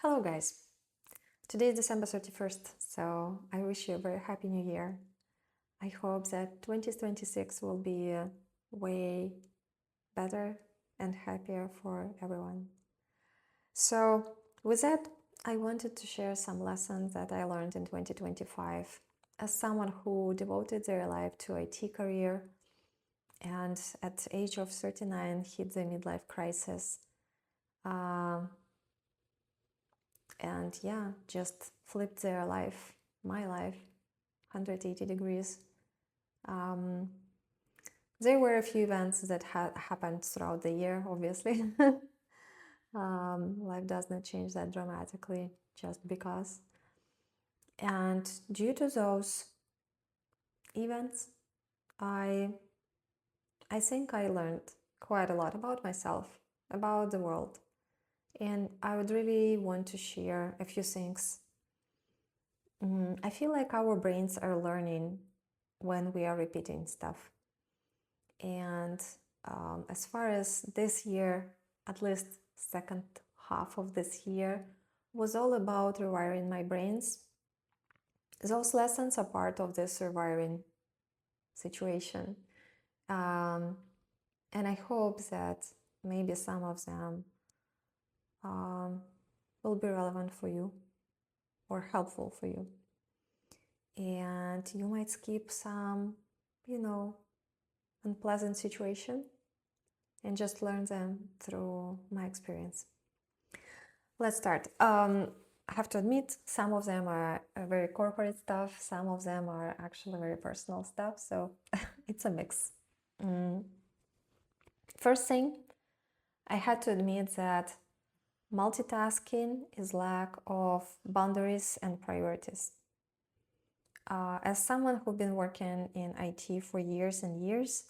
Hello guys! Today is December 31st, so I wish you a very happy new year. I hope that 2026 will be way better and happier for everyone. So with that, I wanted to share some lessons that I learned in 2025 as someone who devoted their life to IT career and at the age of 39 hit the midlife crisis. And yeah, just flipped their life, my life, 180 degrees. There were a few events that happened throughout the year, obviously. Life does not change that dramatically just because. And due to those events, I think I learned quite a lot about myself, about the world. And I would really want to share a few things. I feel like our brains are learning when we are repeating stuff. And as far as this year, at least second half of this year, was all about rewiring my brains. Those lessons are part of this rewiring situation. And I hope that maybe some of them will be relevant for you or helpful for you. And you might skip some, unpleasant situation and just learn them through my experience. Let's start. I have to admit, some of them are very corporate stuff, some of them are actually very personal stuff, so it's a mix. First thing, I had to admit that multitasking is lack of boundaries and priorities. As someone who's been working in IT for years and years,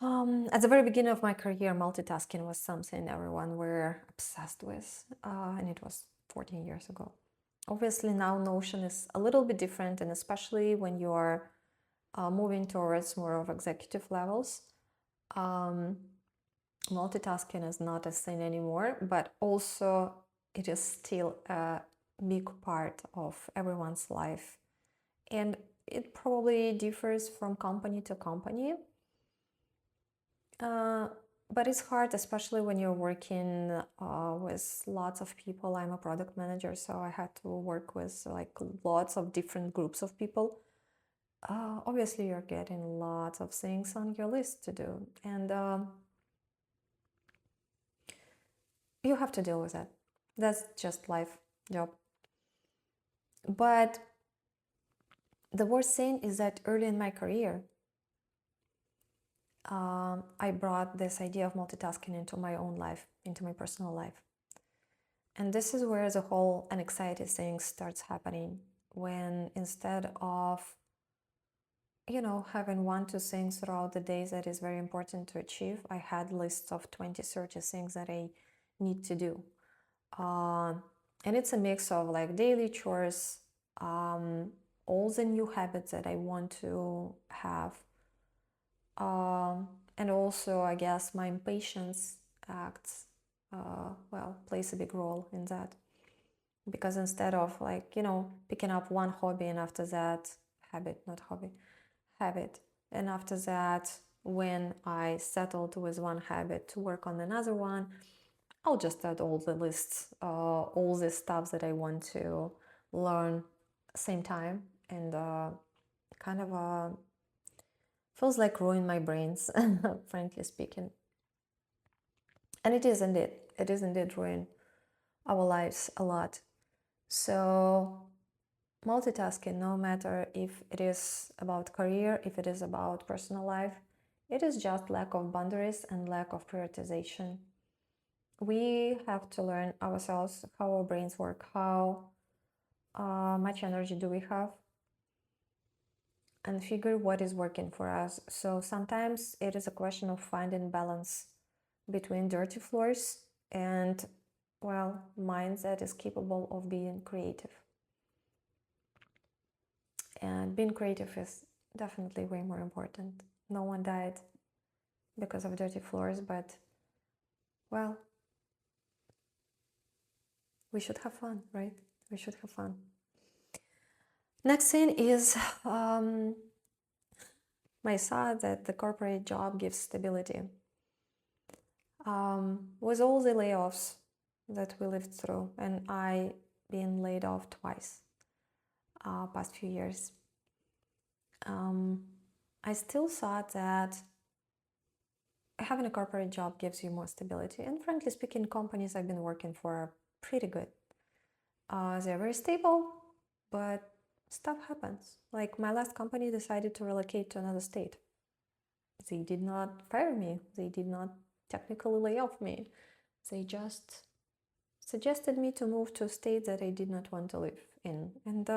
at the very beginning of my career, multitasking was something everyone were obsessed with, and it was 14 years ago. Obviously, now Notion is a little bit different, and especially when you are moving towards more of executive levels, multitasking is not a thing anymore, but also it is still a big part of everyone's life. And it probably differs from company to company. But it's hard, especially when you're working with lots of people. I'm a product manager, so I had to work with like lots of different groups of people. Obviously, you're getting lots of things on your list to do, and you have to deal with that. That's just life, job. But the worst thing is that early in my career, I brought this idea of multitasking into my own life, into my personal life. And this is where the whole anxiety thing starts happening, when instead of, having 1-2 things throughout the days that is very important to achieve, I had lists of 20, 30 things that I need to do. And it's a mix of like daily chores, all the new habits that I want to have, and also, I guess, my impatience plays a big role in that. Because instead of picking up one hobby and after that, habit, and after that, when I settled with one habit to work on another one, I'll just add all the lists, all the stuff that I want to learn same time, and kind of feels like ruin my brains, frankly speaking. And it is indeed ruin our lives a lot. So multitasking, no matter if it is about career, if it is about personal life, it is just lack of boundaries and lack of prioritization. We have to learn ourselves how our brains work, how much energy do we have, and figure what is working for us. So sometimes it is a question of finding balance between dirty floors and, minds that is capable of being creative. And being creative is definitely way more important. No one died because of dirty floors, but, we should have fun, right? We should have fun. Next thing is my thought that the corporate job gives stability. With all the layoffs that we lived through, and I been laid off twice past few years, I still thought that having a corporate job gives you more stability. And frankly speaking, companies I've been working for are pretty good. They're very stable, but stuff happens. Like my last company decided to relocate to another state. They did not fire me. They did not technically lay off me. They just suggested me to move to a state that I did not want to live in. And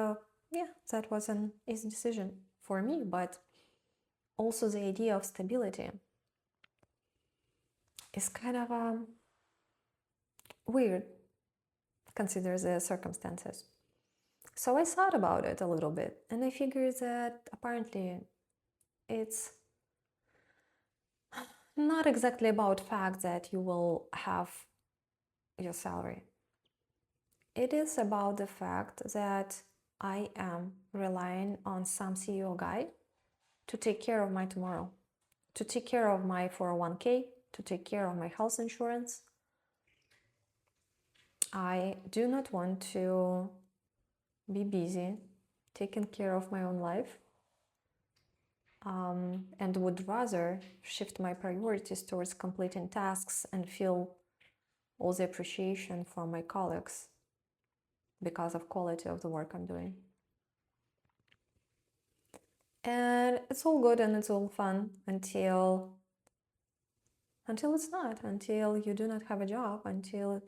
yeah, that was an easy decision for me, but also the idea of stability is kind of weird, consider the circumstances. So I thought about it a little bit, and I figured that apparently it's not exactly about fact that you will have your salary. It is about the fact that I am relying on some CEO guy to take care of my tomorrow, to take care of my 401k, to take care of my health insurance. I do not want to be busy taking care of my own life, and would rather shift my priorities towards completing tasks and feel all the appreciation from my colleagues because of quality of the work I'm doing. And it's all good and it's all fun until it's not, until you do not have a job, until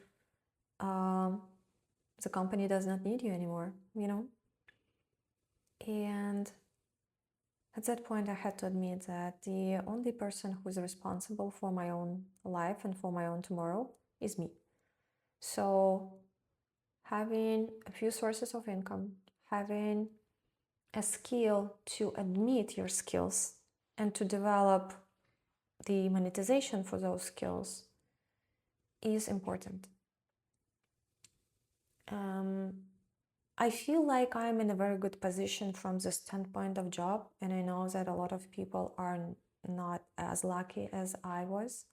the company does not need you anymore, you know? And at that point, I had to admit that the only person who is responsible for my own life and for my own tomorrow is me. So having a few sources of income, having a skill to admit your skills and to develop the monetization for those skills is important. I feel like I'm in a very good position from the standpoint of job, and I know that a lot of people are not as lucky as I was.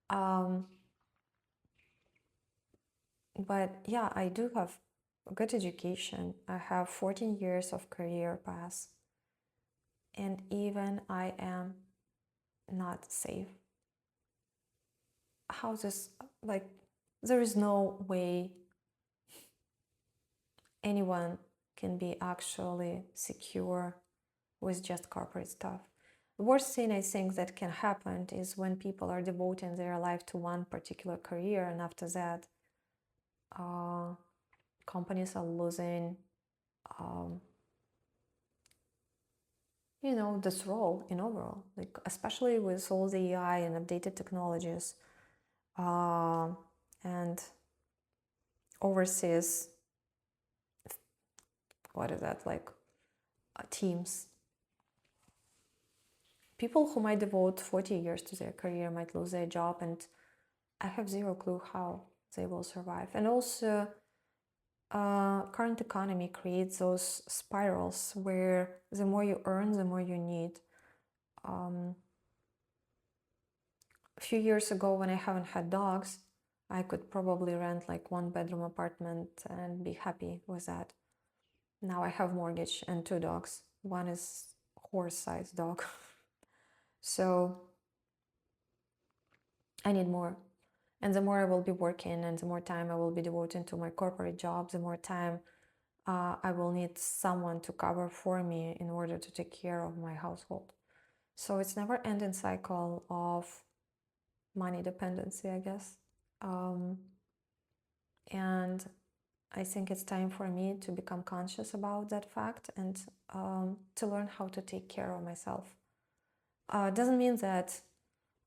But yeah, I do have a good education. I have 14 years of career path, and even I am not safe. How this, like, there is no way anyone can be actually secure with just corporate stuff. The worst thing I think that can happen is when people are devoting their life to one particular career, and after that, companies are losing, this role in overall, like especially with all the AI and updated technologies, and overseas, what is that, like teams. People who might devote 40 years to their career might lose their job, and I have zero clue how they will survive. And also, current economy creates those spirals where the more you earn, the more you need. A few years ago, when I haven't had dogs, I could probably rent like 1-bedroom apartment and be happy with that. Now I have mortgage and 2 dogs. One is horse-sized dog. So I need more. And the more I will be working and the more time I will be devoting to my corporate job, the more time I will need someone to cover for me in order to take care of my household. So it's never-ending cycle of money dependency, I guess. And I think it's time for me to become conscious about that fact and to learn how to take care of myself. Doesn't mean that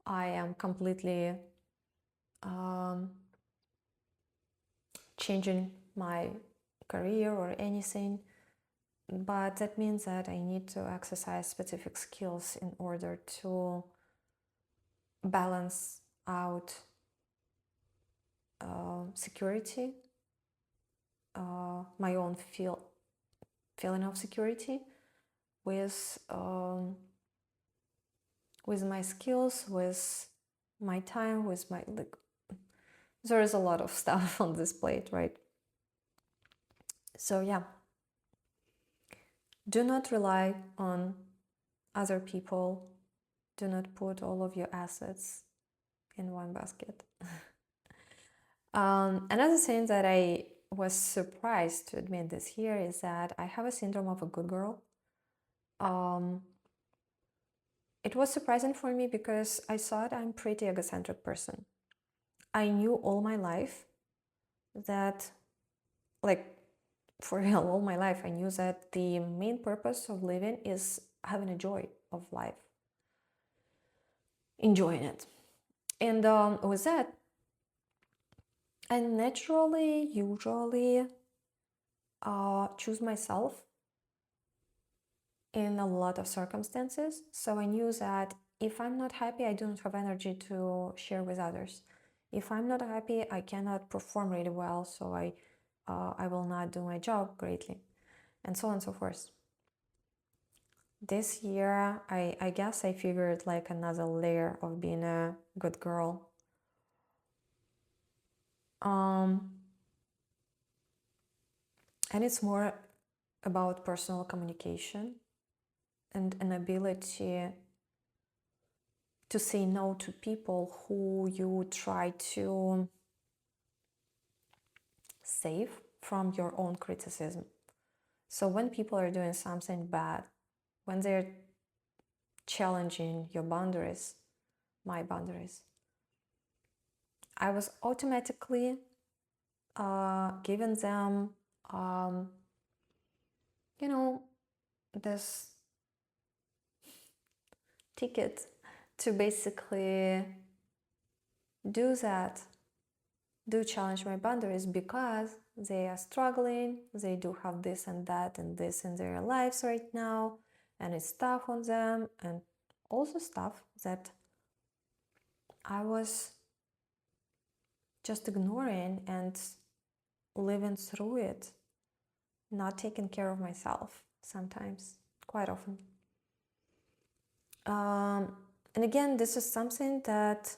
I am completely changing my career or anything, but that means that I need to exercise specific skills in order to balance out security my own feeling of security with my skills, with my time, with my like. There is a lot of stuff on this plate, right? So yeah, do not rely on other people. Do not put all of your assets in one basket. Another thing that I was surprised to admit this year is that I have a syndrome of a good girl. It was surprising for me because I thought I'm a pretty egocentric person. I knew all my life that, like, for real, all my life, I knew that the main purpose of living is having a joy of life, enjoying it. And with that, I naturally, usually choose myself in a lot of circumstances. So I knew that if I'm not happy, I don't have energy to share with others. If I'm not happy, I cannot perform really well, so I will not do my job greatly, and so on and so forth. This year, I guess I figured like another layer of being a good girl. And it's more about personal communication and an ability to say no to people who you try to save from your own criticism. So when people are doing something bad, when they're challenging your boundaries, my boundaries, I was automatically giving them, this ticket to basically do that, do challenge my boundaries, because they are struggling, they do have this and that and this in their lives right now, and it's tough on them, and also stuff that I was just ignoring and living through it, not taking care of myself sometimes, quite often. And again, this is something that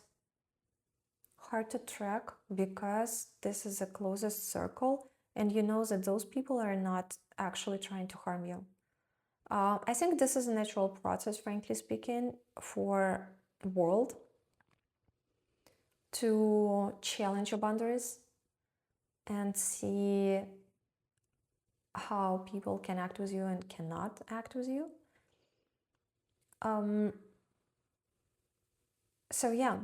hard to track because this is the closest circle, and you know that those people are not actually trying to harm you. I think this is a natural process, frankly speaking, for the world to challenge your boundaries and see how people can act with you and cannot act with you. So yeah,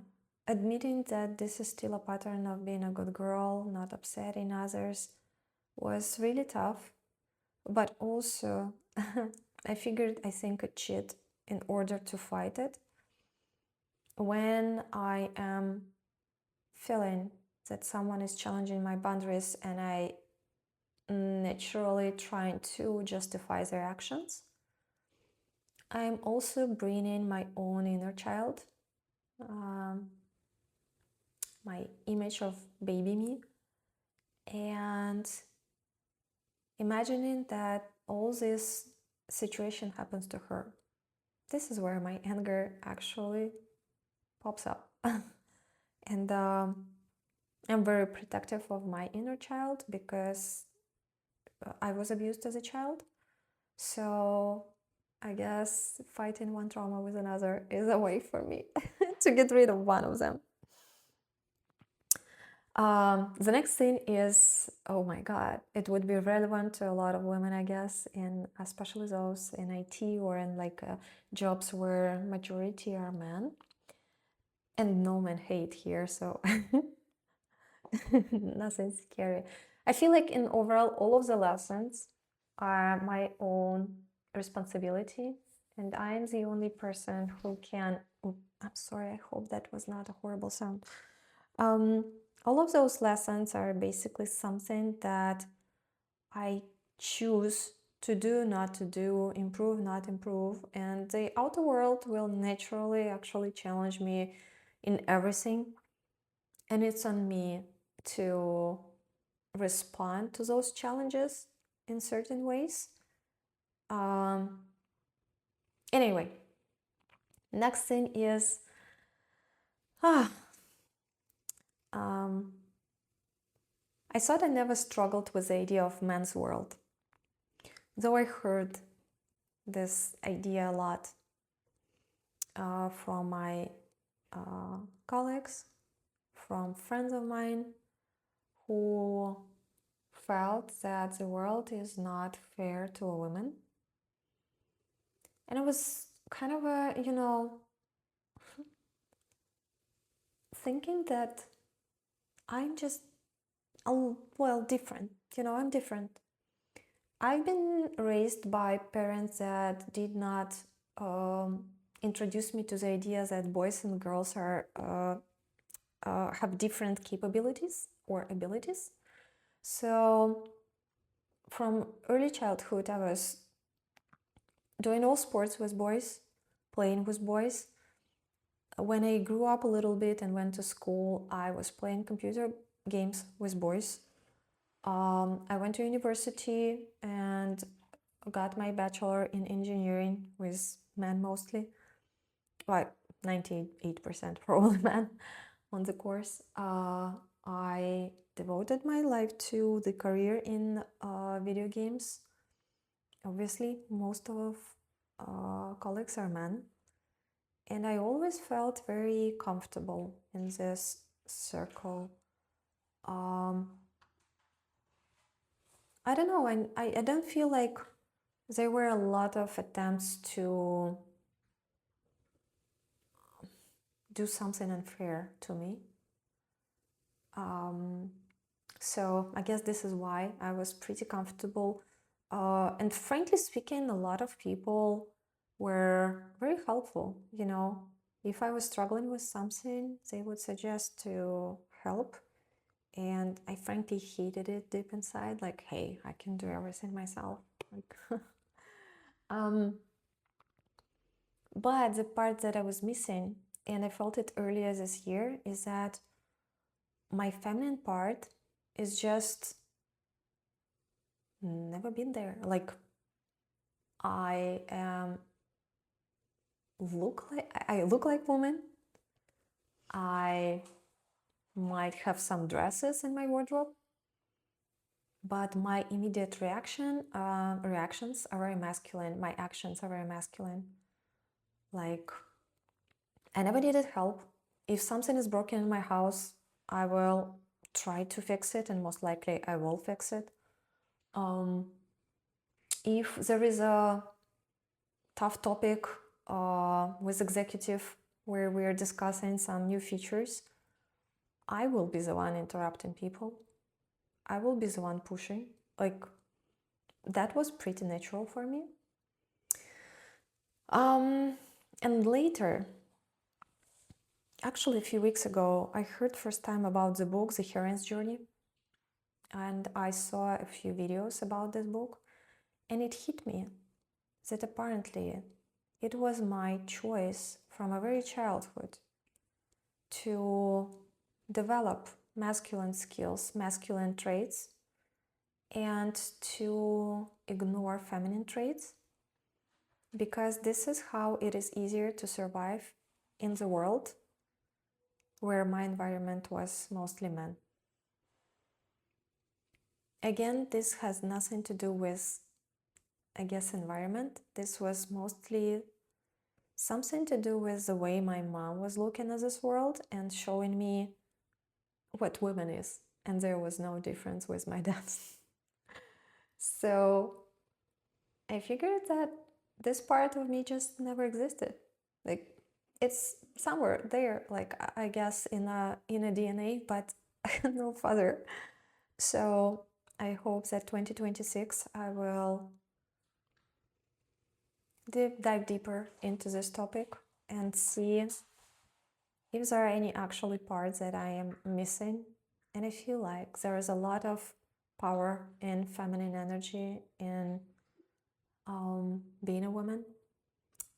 admitting that this is still a pattern of being a good girl, not upsetting others, was really tough. But also, I figured, I think, a cheat in order to fight it. When I am feeling that someone is challenging my boundaries and I naturally trying to justify their actions, I'm also bringing my own inner child, my image of baby me, and imagining that all this situation happens to her. This is where my anger actually pops up. And I'm very protective of my inner child because I was abused as a child. So I guess fighting one trauma with another is a way for me to get rid of one of them. The next thing is, oh my God, it would be relevant to a lot of women, I guess, in especially those in IT or in like jobs where majority are men. And no men hate here, so nothing scary. I feel like in overall, all of the lessons are my own responsibility, and I'm the only person who can. I'm sorry, I hope that was not a horrible sound. All of those lessons are basically something that I choose to do, not to do, improve, not improve, and the outer world will naturally actually challenge me in everything, and it's on me to respond to those challenges in certain ways. Anyway, next thing is I thought I never struggled with the idea of men's world, though I heard this idea a lot from my colleagues, from friends of mine who felt that the world is not fair to a woman. And it was kind of a, thinking that I'm just, different. I'm different. I've been raised by parents that did not introduce me to the idea that boys and girls have different capabilities or abilities. So from early childhood, I was doing all sports with boys, playing with boys. When I grew up a little bit and went to school, I was playing computer games with boys. I went to university and got my bachelor in engineering with men mostly. Like 98% probably men on the course. I devoted my life to the career in video games. Obviously, most of colleagues are men. And I always felt very comfortable in this circle. I don't know, I don't feel like there were a lot of attempts to do something unfair to me. So I guess this is why I was pretty comfortable. And frankly speaking, a lot of people were very helpful. If I was struggling with something, they would suggest to help. And I frankly hated it deep inside, like, hey, I can do everything myself. But the part that I was missing, and I felt it earlier this year, is that my feminine part is just never been there. Like, I look like woman. I might have some dresses in my wardrobe, but my immediate reactions are very masculine. My actions are very masculine. Like, I never needed help. If something is broken in my house, I will try to fix it, and most likely I will fix it. If there is a tough topic with executive where we're discussing some new features, I will be the one interrupting people. I will be the one pushing. Like, that was pretty natural for me. And later, actually a few weeks ago, I heard first time about the book, The Heroine's Journey. And I saw a few videos about this book. And it hit me that apparently it was my choice from a very childhood to develop masculine skills, masculine traits, and to ignore feminine traits, because this is how it is easier to survive in the world where my environment was mostly men. Again, this has nothing to do with, I guess, environment. This was mostly something to do with the way my mom was looking at this world and showing me what women is. And there was no difference with my dad. So I figured that this part of me just never existed. Like, it's somewhere there, like, I guess in a DNA, but no further. So I hope that 2026 I will dive deeper into this topic and see if there are any actually parts that I am missing. And I feel like there is a lot of power in feminine energy in being a woman.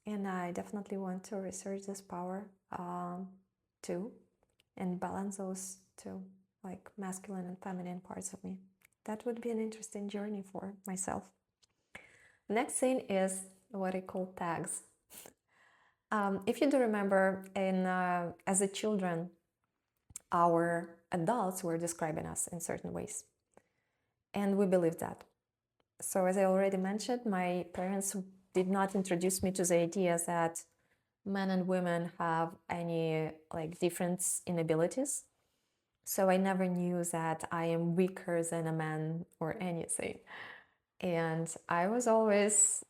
And I definitely want to research this power too and balance those two. like masculine and feminine parts of me. That would be an interesting journey for myself. Next thing is what I call tags. If you do remember, as a children, our adults were describing us in certain ways, and we believed that. So as I already mentioned, my parents did not introduce me to the idea that men and women have any like difference in abilities. So I never knew that I am weaker than a man or anything. And I was always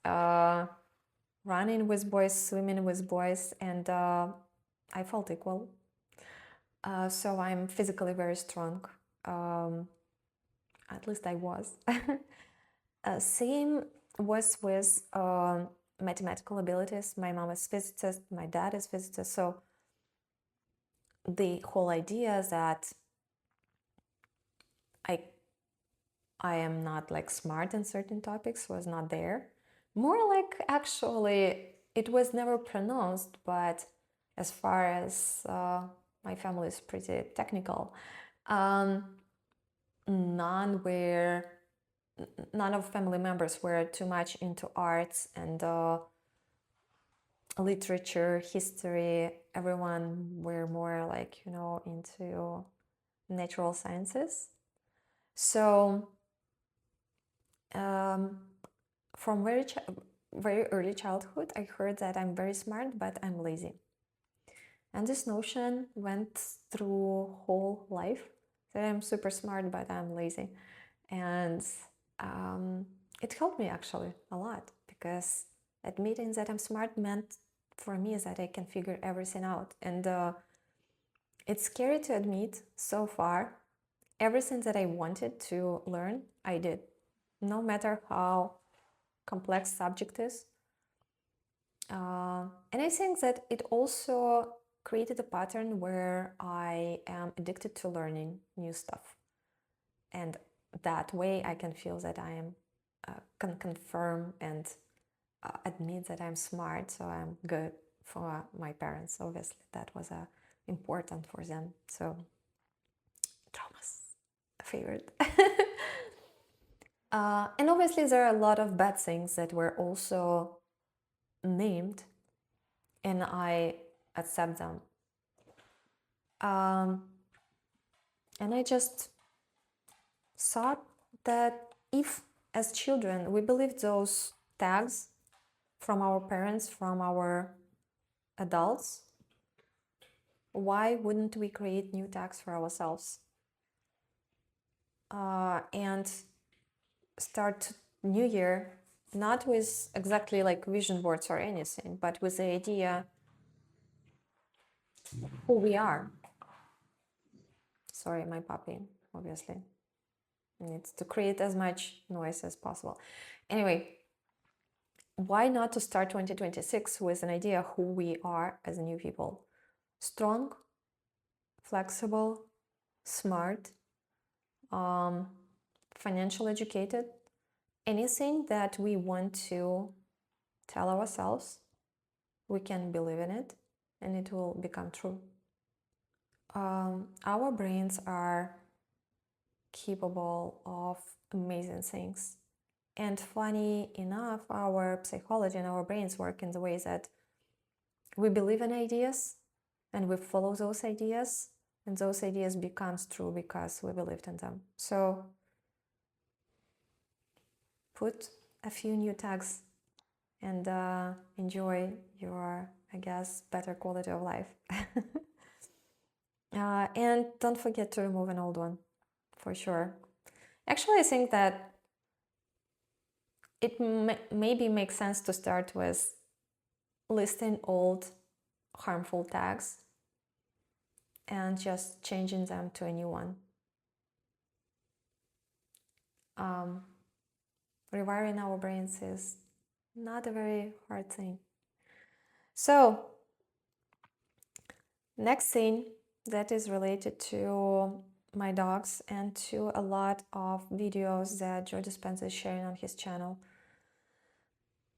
running with boys, swimming with boys, and I felt equal. So I'm physically very strong. At least I was. Same was with mathematical abilities. My mom is physicist, my dad is physicist. So the whole idea that I am not like smart in certain topics was not there. More like actually it was never pronounced, but as far as my family is pretty technical, none of family members were too much into arts and literature, history. Everyone were more like, into natural sciences. So from very early childhood, I heard that I'm very smart, but I'm lazy. And this notion went through whole life, that I'm super smart, but I'm lazy. And it helped me actually a lot, because admitting that I'm smart meant for me that I can figure everything out. And it's scary to admit, so far, everything that I wanted to learn, I did. No matter how complex subject is. And I think that it also created a pattern where I am addicted to learning new stuff. And that way I can feel that I am, can confirm and admit that I'm smart, so I'm good for my parents. Obviously, that was important for them. So, trauma's favorite. And obviously there are a lot of bad things that were also named, and I accept them. And I just thought that if, as children, we believed those tags from our parents, from our adults, why wouldn't we create new tags for ourselves? And start new year not with exactly like vision boards or anything, but with the idea who we are. Sorry, my puppy obviously needs to create as much noise as possible. Anyway, why not to start 2026 with an idea who we are as new people? Strong, flexible, smart, financially educated, anything that we want to tell ourselves, we can believe in it and it will become true. Our brains are capable of amazing things. And funny enough, our psychology and our brains work in the way that we believe in ideas and we follow those ideas, and those ideas becomes true because we believed in them. So put a few new tags and enjoy your, I guess, better quality of life. And don't forget to remove an old one, for sure. Actually, I think that it maybe makes sense to start with listing old harmful tags and just changing them to a new one. Rewiring our brains is not a very hard thing. So, next thing that is related to my dogs and to a lot of videos that Joe Dispenza is sharing on his channel.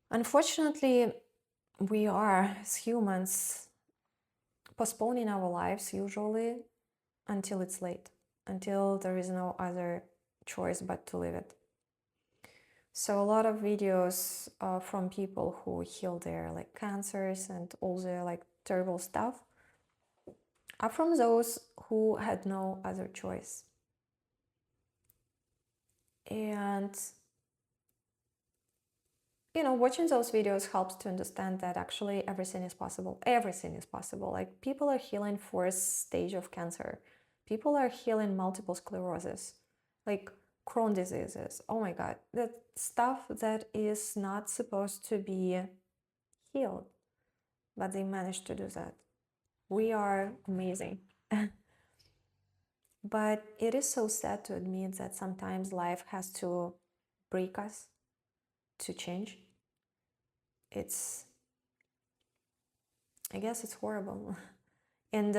Unfortunately, we are, as humans, postponing our lives usually until it's late. until there is no other choice but to live it. So a lot of videos from people who heal their like cancers and all the like terrible stuff are from those who had no other choice. And watching those videos helps to understand that actually everything is possible. Everything is possible. Like, people are healing fourth stage of cancer. People are healing multiple sclerosis, like Crohn's diseases. Oh my God, that stuff that is not supposed to be healed, but they managed to do that. We are amazing. But it is so sad to admit that sometimes life has to break us to change. I guess it's horrible. And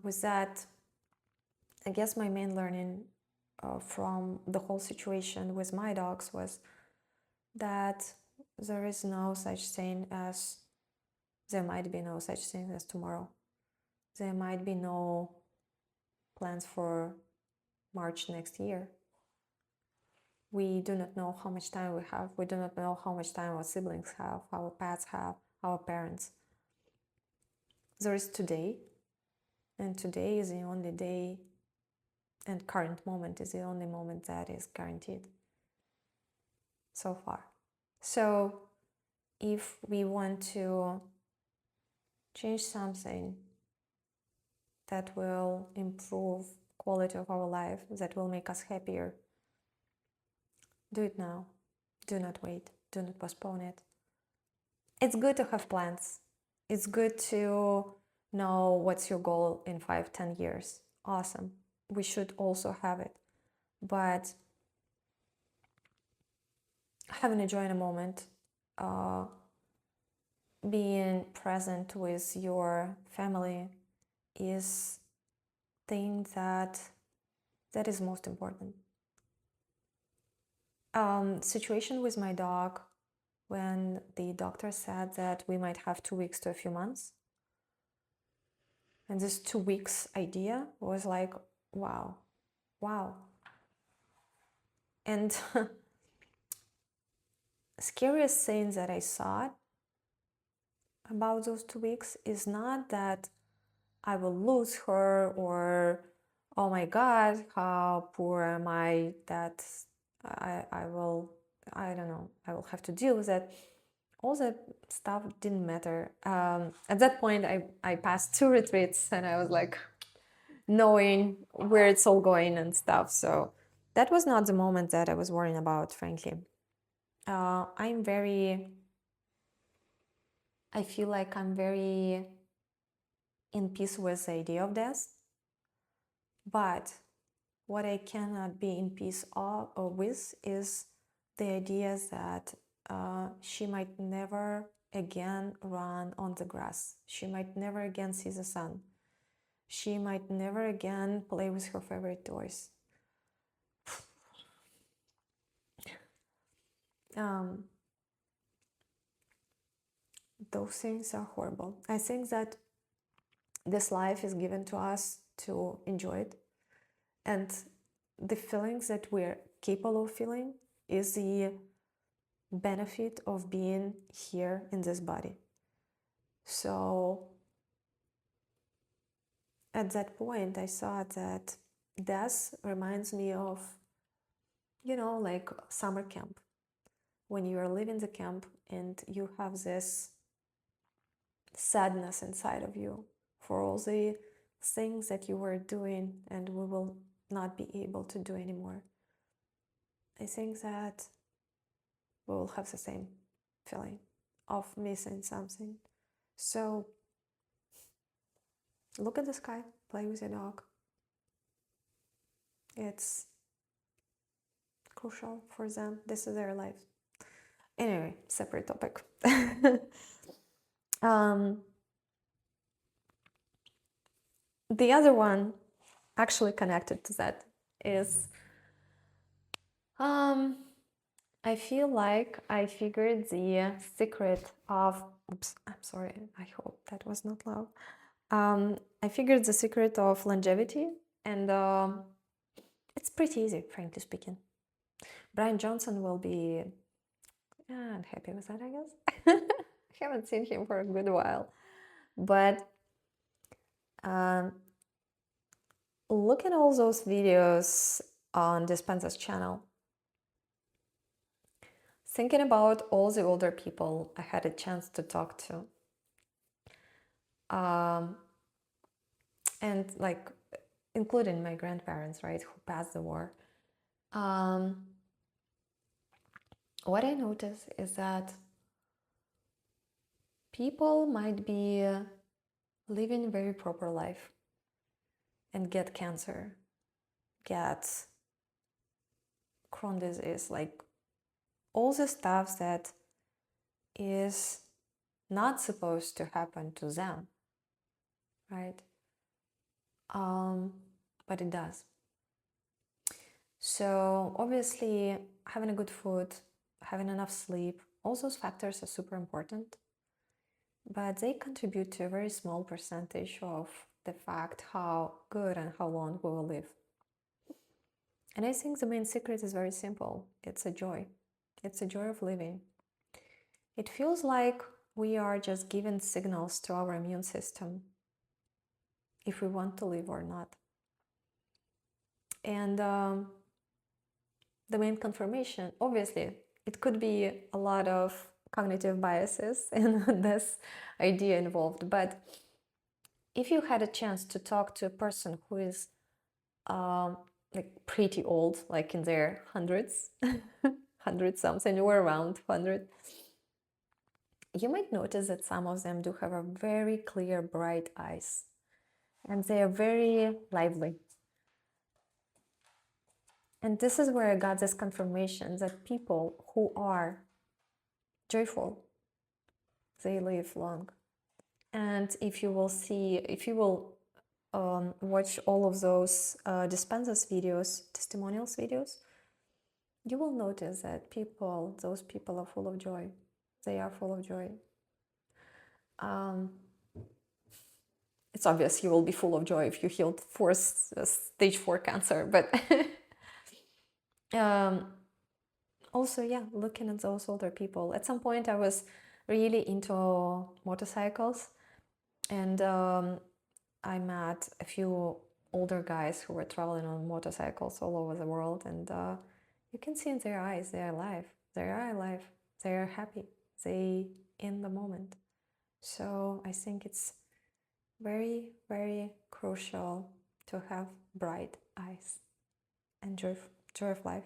with that, I guess my main learning from the whole situation with my dogs was that there is no such thing as, there might be no such thing as tomorrow. There might be no plans for March next year. We do not know how much time we have. We do not know how much time our siblings have, our pets have, our parents. There is today, and today is the only day, and current moment is the only moment that is guaranteed so far. So if we want to change something that will improve quality of our life, that will make us happier, do it now. Do not wait. Do not postpone it. It's good to have plans. It's good to know what's your goal in 5-10 years. Awesome. We should also have it. But having a joy in a moment, being present with your family is thing that is most important. Situation with my dog, when the doctor said that we might have 2 weeks to a few months, and this 2 weeks idea was like, wow. And scariest thing that I thought about those 2 weeks is not that I will lose her, or oh my God, how poor am I, that I don't know, I will have to deal with it. All that stuff didn't matter. At that point, I passed 2 retreats, and I was like knowing where it's all going and stuff. So that was not the moment that I was worrying about, frankly. I feel like I'm very in peace with the idea of death. But what I cannot be in peace with is the idea that she might never again run on the grass. She might never again see the sun. She might never again play with her favorite toys. Those things are horrible. I think that this life is given to us to enjoy it. And the feelings that we're capable of feeling is the benefit of being here in this body. So at that point, I thought that death reminds me of, like summer camp. When you are leaving the camp and you have this sadness inside of you for all the things that you were doing and we will not be able to do anymore. I think that we will have the same feeling of missing something. So look at the sky, play with your dog. It's crucial for them. This is their life. Anyway, separate topic. The other one actually connected to that is I feel like I figured the secret of, oops, I'm sorry, I hope that was not loud. I figured the secret of longevity and It's pretty easy, frankly speaking. Brian Johnson will be unhappy with that, I guess. Haven't seen him for a good while. But look at all those videos on Dispenza's channel. Thinking about all the older people I had a chance to talk to. And like, including my grandparents, right, who passed the war. What I notice is that people might be living a very proper life and get cancer, get Crohn's disease, like all the stuff that is not supposed to happen to them, right? But it does. So obviously, having a good food, having enough sleep, all those factors are super important, but they contribute to a very small percentage of the fact how good and how long we will live. And I think the main secret is very simple. It's a joy. It's a joy of living. It feels like we are just giving signals to our immune system if we want to live or not. And the main confirmation, obviously, it could be a lot of cognitive biases in this idea involved, but if you had a chance to talk to a person who is like pretty old, like in their hundreds, 100 something or around 100, you might notice that some of them do have a very clear, bright eyes, and they are very lively. And this is where I got this confirmation that people who are joyful, they live long. And if you will see, if you will watch all of those Dispenza's videos, testimonials videos, you will notice that those people are full of joy. They are full of joy. It's obvious you will be full of joy if you healed stage 4 cancer, but also, yeah, looking at those older people. At some point, I was really into motorcycles, and I met a few older guys who were traveling on motorcycles all over the world, and you can see in their eyes they are alive. They are alive. They are happy. They in the moment. So I think it's very, very crucial to have bright eyes and joy of life.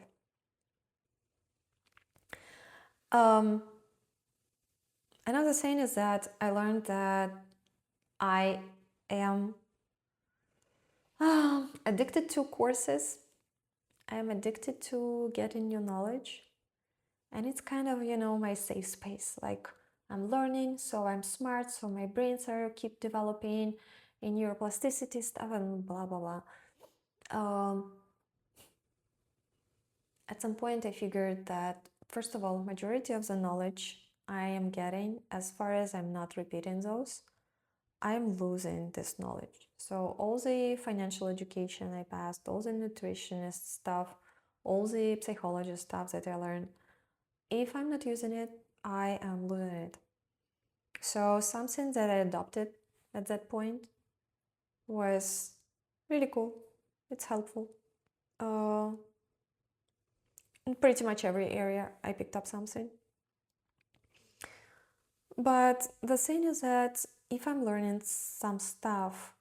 Another thing is that I learned that I am addicted to courses. I am addicted to getting new knowledge. And it's kind of, my safe space. Like, I'm learning, so I'm smart, so my brains are keep developing in neuroplasticity stuff and blah, blah, blah. At some point, I figured that, first of all, majority of the knowledge I am getting, as far as I'm not repeating those, I'm losing this knowledge. So all the financial education I passed, all the nutritionist stuff, all the psychologist stuff that I learned, if I'm not using it, I am losing it. So something that I adopted at that point was really cool. It's helpful. In pretty much every area, I picked up something. But the thing is that if I'm learning some stuff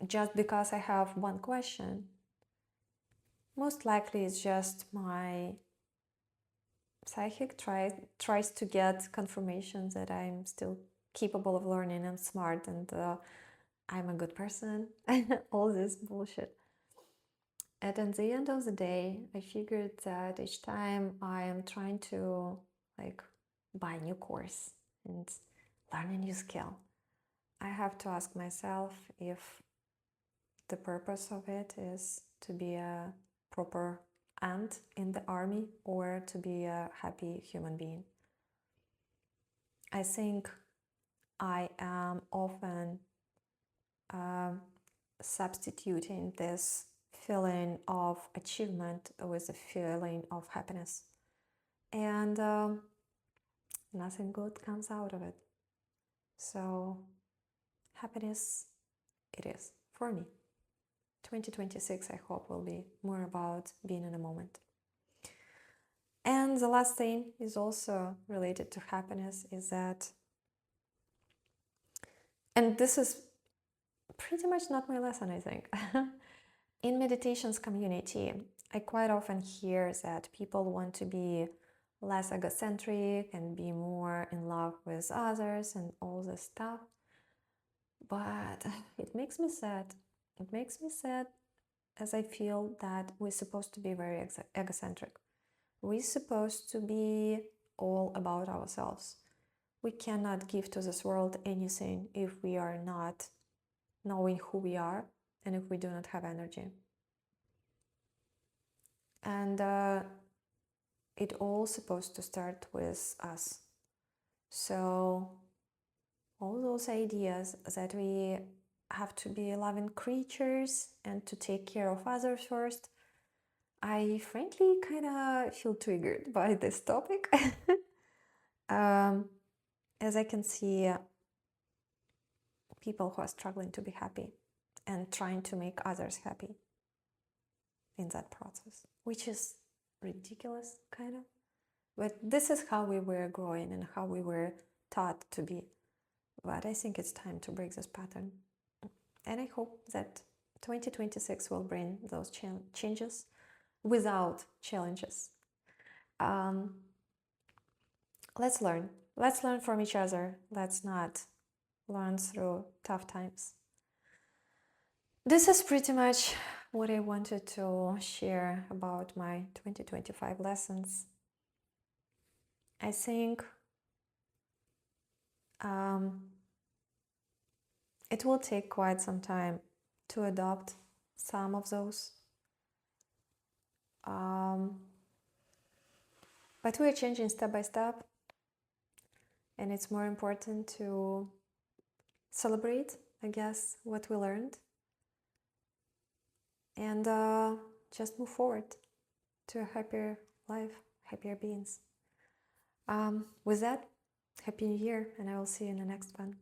just because I have one question, most likely it's just my psychic tries to get confirmation that I'm still capable of learning and smart and I'm a good person, all this bullshit. And at the end of the day, I figured that each time I am trying to buy a new course and learn a new skill, I have to ask myself if the purpose of it is to be a proper ant in the army or to be a happy human being. I think I am often substituting this feeling of achievement with a feeling of happiness. And nothing good comes out of it. So happiness it is for me. 2026, I hope, will be more about being in a moment. And the last thing is also related to happiness, is that, and this is pretty much not my lesson, I think. In meditations community, I quite often hear that people want to be less egocentric and be more in love with others and all this stuff. But it makes me sad. It makes me sad, as I feel that we're supposed to be very egocentric. We're supposed to be all about ourselves. We cannot give to this world anything if we are not knowing who we are and if we do not have energy. And it all supposed to start with us. So all those ideas that we have to be loving creatures and to take care of others first, I frankly kind of feel triggered by this topic. As I can see people who are struggling to be happy and trying to make others happy in that process, which is ridiculous, kind of. But this is how we were growing and how we were taught to be. But I think it's time to break this pattern. And I hope that 2026 will bring those changes without challenges. Let's learn. Let's learn from each other. Let's not learn through tough times. This is pretty much what I wanted to share about my 2025 lessons. I think it will take quite some time to adopt some of those. But we're changing step by step, and it's more important to celebrate, I guess, what we learned, and just move forward to a happier life, happier beings. With that, Happy New Year, and I will see you in the next one.